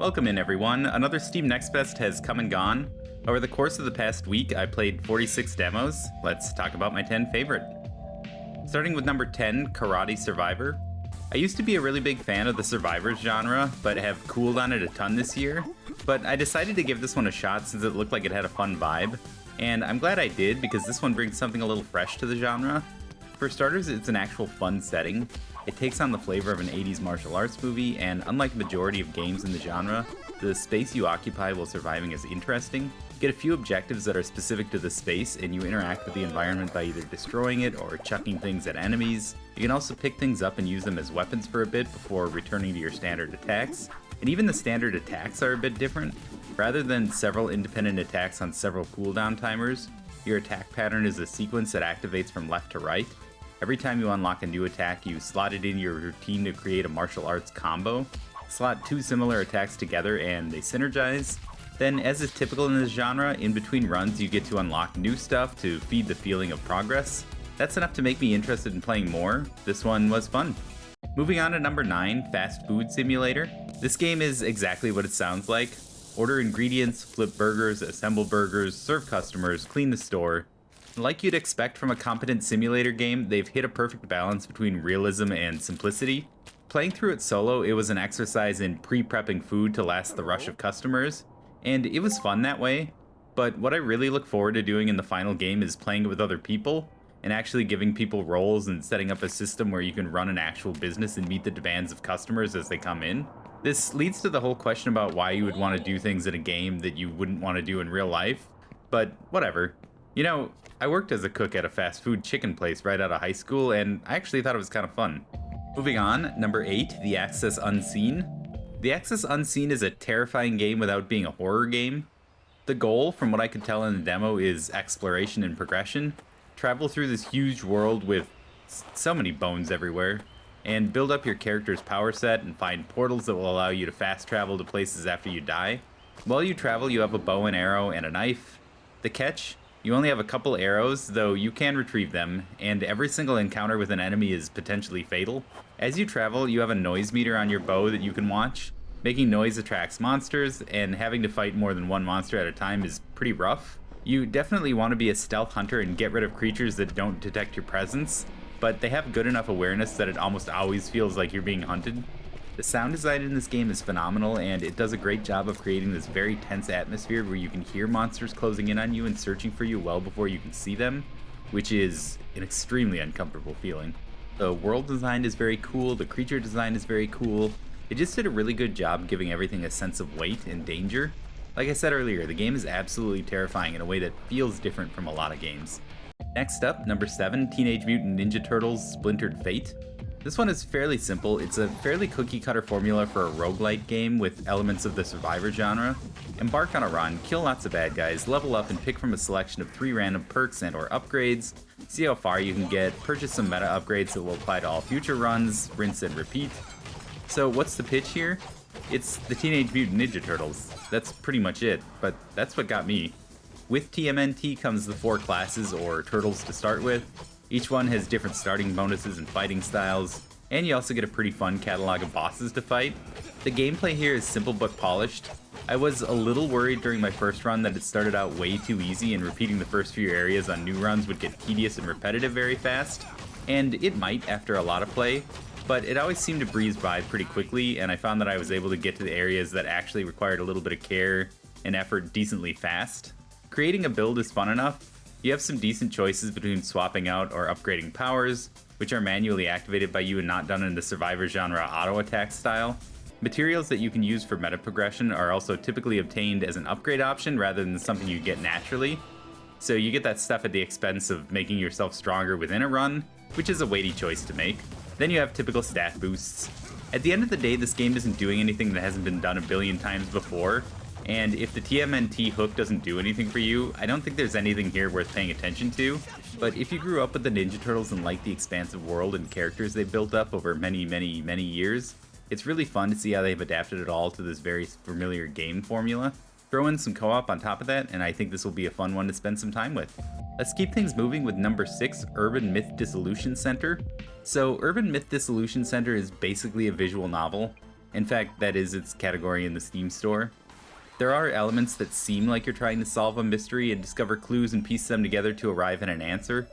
Welcome in everyone, another Steam Next Fest has come and gone. Over the course of the past week, I played 46 demos. Let's talk about my 10 favorite. Starting with number 10, Karate Survivor. I used to be a really big fan of the Survivors genre, but have cooled on it a ton this year. But I decided to give this one a shot since it looked like it had a fun vibe. And I'm glad I did because this one brings something a little fresh to the genre. For starters, it's an actual fun setting. It takes on the flavor of an 80s martial arts movie, and unlike the majority of games in the genre, the space you occupy while surviving is interesting. You get a few objectives that are specific to the space, and you interact with the environment by either destroying it or chucking things at enemies. You can also pick things up and use them as weapons for a bit before returning to your standard attacks. And even the standard attacks are a bit different. Rather than several independent attacks on several cooldown timers, your attack pattern is a sequence that activates from left to right. Every time you unlock a new attack, you slot it in your routine to create a martial arts combo. Slot two similar attacks together and they synergize. Then, as is typical in this genre, in between runs you get to unlock new stuff to feed the feeling of progress. That's enough to make me interested in playing more. This one was fun. Moving on to number 9, Fast Food Simulator. This game is exactly what it sounds like. Order ingredients, flip burgers, assemble burgers, serve customers, clean the store. Like you'd expect from a competent simulator game, they've hit a perfect balance between realism and simplicity. Playing through it solo, it was an exercise in pre-prepping food to last the rush of customers, and it was fun that way. But what I really look forward to doing in the final game is playing it with other people, and actually giving people roles and setting up a system where you can run an actual business and meet the demands of customers as they come in. This leads to the whole question about why you would want to do things in a game that you wouldn't want to do in real life, but whatever. You know, I worked as a cook at a fast food chicken place right out of high school, and I actually thought it was kind of fun. Moving on, number 8, The Access Unseen. The Access Unseen is a terrifying game without being a horror game. The goal, from what I could tell in the demo, is exploration and progression. Travel through this huge world with so many bones everywhere, and build up your character's power set and find portals that will allow you to fast travel to places after you die. While you travel, you have a bow and arrow and a knife. The catch? You only have a couple arrows, though you can retrieve them, and every single encounter with an enemy is potentially fatal. As you travel, you have a noise meter on your bow that you can watch. Making noise attracts monsters, and having to fight more than one monster at a time is pretty rough. You definitely want to be a stealth hunter and get rid of creatures that don't detect your presence, but they have good enough awareness that it almost always feels like you're being hunted. The sound design in this game is phenomenal, and it does a great job of creating this very tense atmosphere where you can hear monsters closing in on you and searching for you well before you can see them, which is an extremely uncomfortable feeling. The world design is very cool, the creature design is very cool. It just did a really good job giving everything a sense of weight and danger. Like I said earlier, the game is absolutely terrifying in a way that feels different from a lot of games. Next up, number 7, Teenage Mutant Ninja Turtles Splintered Fate. This one is fairly simple. It's a fairly cookie-cutter formula for a roguelike game with elements of the Survivor genre. Embark on a run, kill lots of bad guys, level up and pick from a selection of 3 random perks and or upgrades, see how far you can get, purchase some meta upgrades that will apply to all future runs, rinse and repeat. So what's the pitch here? It's the Teenage Mutant Ninja Turtles. That's pretty much it, but that's what got me. With TMNT comes the 4 classes or turtles to start with. Each one has different starting bonuses and fighting styles, and you also get a pretty fun catalog of bosses to fight. The gameplay here is simple but polished. I was a little worried during my first run that it started out way too easy and repeating the first few areas on new runs would get tedious and repetitive very fast, and it might after a lot of play, but it always seemed to breeze by pretty quickly, and I found that I was able to get to the areas that actually required a little bit of care and effort decently fast. Creating a build is fun enough. You have some decent choices between swapping out or upgrading powers, which are manually activated by you and not done in the Survivor genre auto attack style. Materials that you can use for meta progression are also typically obtained as an upgrade option rather than something you get naturally. So you get that stuff at the expense of making yourself stronger within a run, which is a weighty choice to make. Then you have typical stat boosts. At the end of the day, this game isn't doing anything that hasn't been done a billion times before, and if the TMNT hook doesn't do anything for you, I don't think there's anything here worth paying attention to. But if you grew up with the Ninja Turtles and like the expansive world and characters they've built up over many years, it's really fun to see how they've adapted it all to this very familiar game formula. Throw in some co-op on top of that, and I think this will be a fun one to spend some time with. Let's keep things moving with number 6, Urban Myth Dissolution Center. So Urban Myth Dissolution Center is basically a visual novel. In fact, that is its category in the Steam store. There are elements that seem like you're trying to solve a mystery and discover clues and piece them together to arrive at an answer,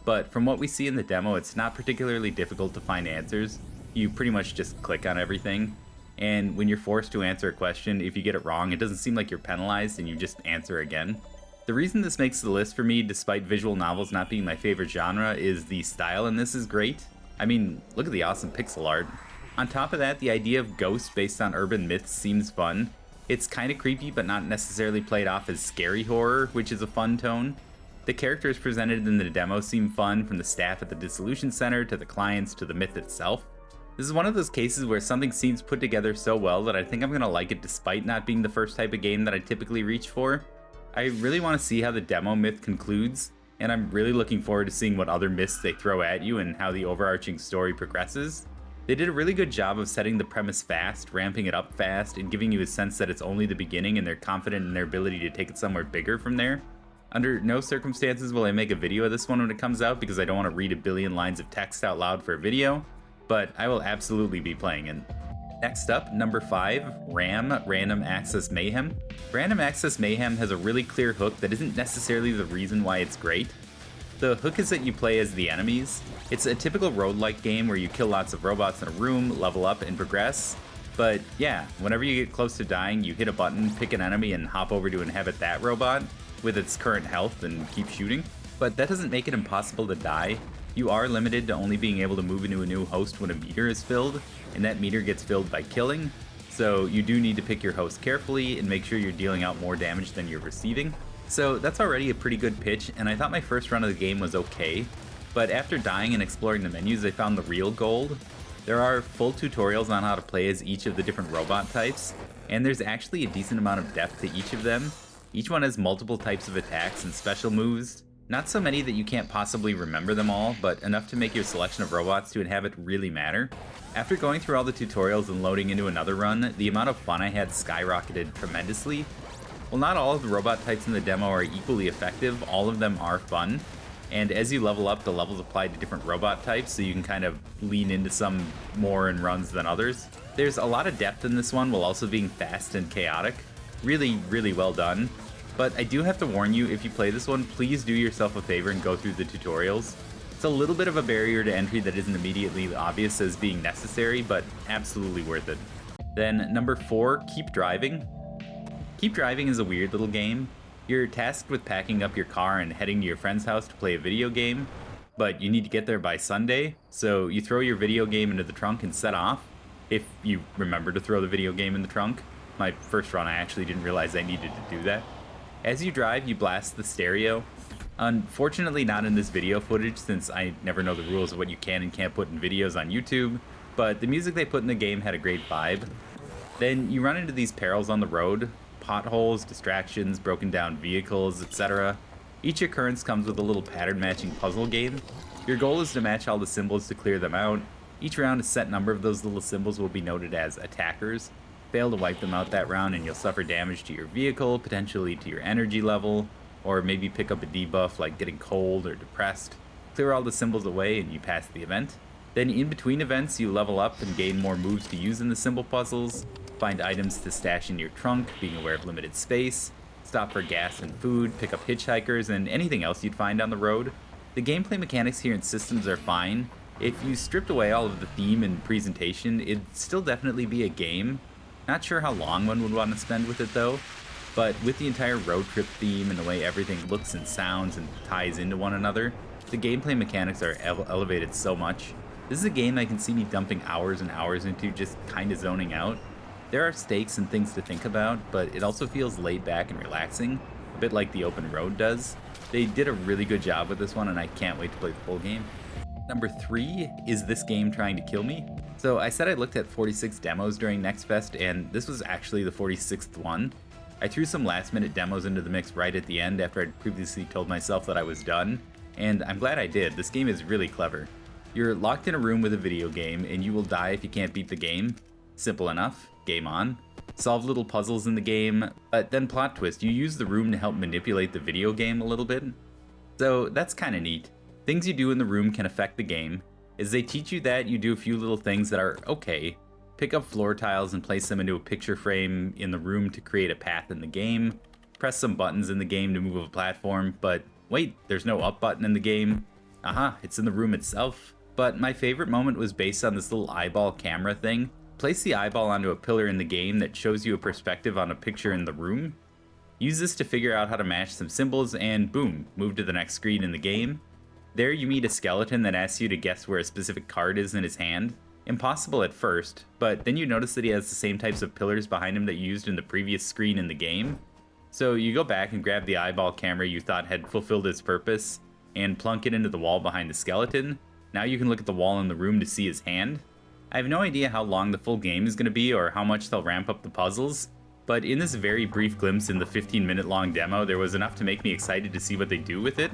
but from what we see in the demo, it's not particularly difficult to find answers. You pretty much just click on everything, and when you're forced to answer a question, if you get it wrong, it doesn't seem like you're penalized and you just answer again. The reason this makes the list for me, despite visual novels not being my favorite genre, is the style in this is great. I mean, look at the awesome pixel art. On top of that, the idea of ghosts based on urban myths seems fun. It's kind of creepy, but not necessarily played off as scary horror, which is a fun tone. The characters presented in the demo seem fun, from the staff at the Dissolution Center to the clients to the myth itself. This is one of those cases where something seems put together so well that I think I'm gonna like it despite not being the first type of game that I typically reach for. I really want to see how the demo myth concludes, and I'm really looking forward to seeing what other myths they throw at you and how the overarching story progresses. They did a really good job of setting the premise fast, ramping it up fast, and giving you a sense that it's only the beginning and they're confident in their ability to take it somewhere bigger from there. Under no circumstances will I make a video of this one when it comes out because I don't want to read a billion lines of text out loud for a video, but I will absolutely be playing it. Next up, number 5, RAM, Random Access Mayhem. Random Access Mayhem has a really clear hook that isn't necessarily the reason why it's great. The hook is that you play as the enemies. It's a typical roguelike game where you kill lots of robots in a room, level up, and progress. But yeah, whenever you get close to dying, you hit a button, pick an enemy, and hop over to inhabit that robot with its current health and keep shooting. But that doesn't make it impossible to die. You are limited to only being able to move into a new host when a meter is filled, and that meter gets filled by killing, so you do need to pick your host carefully and make sure you're dealing out more damage than you're receiving. So that's already a pretty good pitch, and I thought my first run of the game was okay, but after dying and exploring the menus, I found the real gold. There are full tutorials on how to play as each of the different robot types, and there's actually a decent amount of depth to each of them. Each one has multiple types of attacks and special moves. Not so many that you can't possibly remember them all, but enough to make your selection of robots to inhabit really matter. After going through all the tutorials and loading into another run, the amount of fun I had skyrocketed tremendously. While not all of the robot types in the demo are equally effective, all of them are fun. And as you level up, the levels apply to different robot types, so you can kind of lean into some more in runs than others. There's a lot of depth in this one while also being fast and chaotic. Really, really well done. But I do have to warn you, if you play this one, please do yourself a favor and go through the tutorials. It's a little bit of a barrier to entry that isn't immediately obvious as being necessary, but absolutely worth it. Then number 4, Keep Driving. Keep Driving is a weird little game. You're tasked with packing up your car and heading to your friend's house to play a video game, but you need to get there by Sunday, so you throw your video game into the trunk and set off, if you remember to throw the video game in the trunk. My first run, I actually didn't realize I needed to do that. As you drive, you blast the stereo. Unfortunately not in this video footage, since I never know the rules of what you can and can't put in videos on YouTube, but the music they put in the game had a great vibe. Then you run into these perils on the road, potholes, distractions, broken down vehicles, etc. Each occurrence comes with a little pattern matching puzzle game. Your goal is to match all the symbols to clear them out. Each round, a set number of those little symbols will be noted as attackers. Fail to wipe them out that round and you'll suffer damage to your vehicle, potentially to your energy level, or maybe pick up a debuff like getting cold or depressed. Clear all the symbols away and you pass the event. Then in between events, you level up and gain more moves to use in the symbol puzzles, find items to stash in your trunk, being aware of limited space, stop for gas and food, pick up hitchhikers, and anything else you'd find on the road. The gameplay mechanics here and systems are fine. If you stripped away all of the theme and presentation, it'd still definitely be a game. Not sure how long one would want to spend with it though, but with the entire road trip theme and the way everything looks and sounds and ties into one another, the gameplay mechanics are elevated so much. This is a game I can see me dumping hours and hours into, just kinda zoning out. There are stakes and things to think about, but it also feels laid back and relaxing, a bit like the open road does. They did a really good job with this one and I can't wait to play the full game. Number 3, Is This Game Trying to Kill Me? So I said I looked at 46 demos during Next Fest, and this was actually the 46th one. I threw some last minute demos into the mix right at the end after I'd previously told myself that I was done, and I'm glad I did. This game is really clever. You're locked in a room with a video game, and you will die if you can't beat the game. Simple enough, game on. Solve little puzzles in the game, but then plot twist, you use the room to help manipulate the video game a little bit. So that's kinda neat. Things you do in the room can affect the game. As they teach you that, you do a few little things that are okay. Pick up floor tiles and place them into a picture frame in the room to create a path in the game. Press some buttons in the game to move a platform, but wait, there's no up button in the game. Aha, it's in the room itself. But my favorite moment was based on this little eyeball camera thing. Place the eyeball onto a pillar in the game that shows you a perspective on a picture in the room. Use this to figure out how to match some symbols and boom, move to the next screen in the game. There you meet a skeleton that asks you to guess where a specific card is in his hand. Impossible at first, but then you notice that he has the same types of pillars behind him that you used in the previous screen in the game. So you go back and grab the eyeball camera you thought had fulfilled its purpose and plunk it into the wall behind the skeleton. Now you can look at the wall in the room to see his hand. I have no idea how long the full game is going to be or how much they'll ramp up the puzzles, but in this very brief glimpse in the 15-minute long demo, there was enough to make me excited to see what they do with it.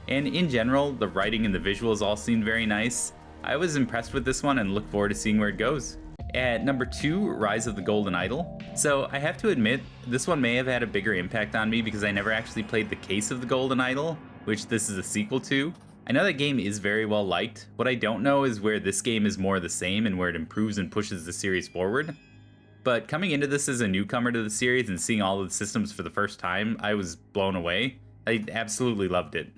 And in general, the writing and the visuals all seemed very nice. I was impressed with this one and look forward to seeing where it goes. At number 2, Rise of the Golden Idol. So I have to admit, this one may have had a bigger impact on me because I never actually played The Case of the Golden Idol, which this is a sequel to. I know that game is very well liked. What I don't know is where this game is more the same and where it improves and pushes the series forward. But coming into this as a newcomer to the series and seeing all of the systems for the first time, I was blown away. I absolutely loved it.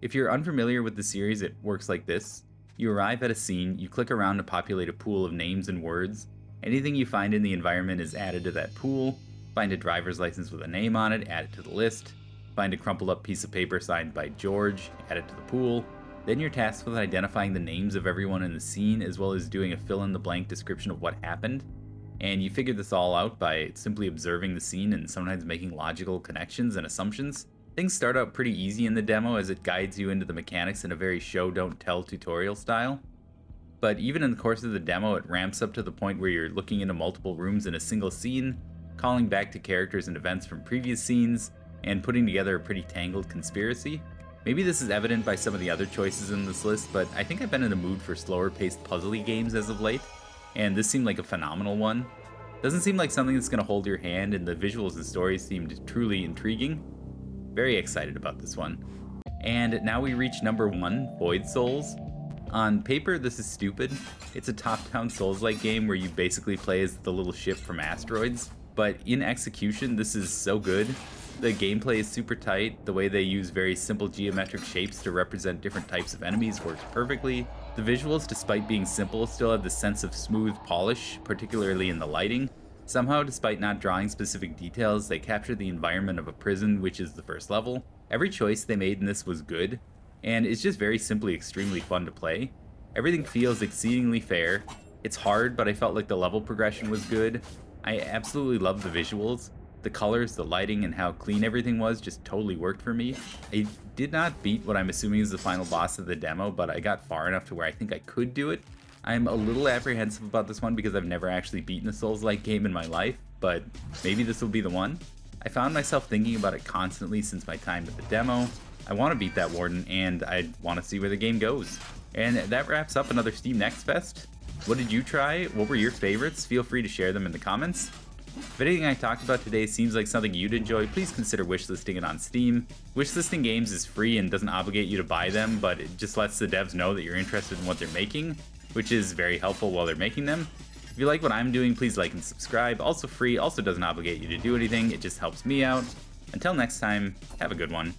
If you're unfamiliar with the series, it works like this. You arrive at a scene, you click around to populate a pool of names and words. Anything you find in the environment is added to that pool. Find a driver's license with a name on it, add it to the list. Find a crumpled up piece of paper signed by George, add it to the pool. Then you're tasked with identifying the names of everyone in the scene as well as doing a fill-in-the-blank description of what happened. And you figure this all out by simply observing the scene and sometimes making logical connections and assumptions. Things start out pretty easy in the demo as it guides you into the mechanics in a very show-don't-tell tutorial style. But even in the course of the demo, it ramps up to the point where you're looking into multiple rooms in a single scene, calling back to characters and events from previous scenes, and putting together a pretty tangled conspiracy. Maybe this is evident by some of the other choices in this list, but I think I've been in the mood for slower-paced puzzly games as of late, and this seemed like a phenomenal one. Doesn't seem like something that's going to hold your hand, and the visuals and stories seemed truly intriguing. Very excited about this one. And now we reach number 1, Void Souls. On paper, this is stupid. It's a top-down Souls-like game where you basically play as the little ship from Asteroids, but in execution, this is so good. The gameplay is super tight, the way they use very simple geometric shapes to represent different types of enemies works perfectly. The visuals, despite being simple, still have this sense of smooth polish, particularly in the lighting. Somehow, despite not drawing specific details, they capture the environment of a prison, which is the first level. Every choice they made in this was good, and it's just very simply extremely fun to play. Everything feels exceedingly fair. It's hard, but I felt like the level progression was good. I absolutely love the visuals. The colors, the lighting, and how clean everything was just totally worked for me. I did not beat what I'm assuming is the final boss of the demo, but I got far enough to where I think I could do it. I'm a little apprehensive about this one because I've never actually beaten a Souls-like game in my life, but maybe this will be the one. I found myself thinking about it constantly since my time at the demo. I want to beat that Warden, and I want to see where the game goes. And that wraps up another Steam Next Fest. What did you try? What were your favorites? Feel free to share them in the comments. If anything I talked about today seems like something you'd enjoy, please consider wishlisting it on Steam. Wishlisting games is free and doesn't obligate you to buy them, but it just lets the devs know that you're interested in what they're making, which is very helpful while they're making them. If you like what I'm doing, please like and subscribe. Also free, also doesn't obligate you to do anything, it just helps me out. Until next time, have a good one.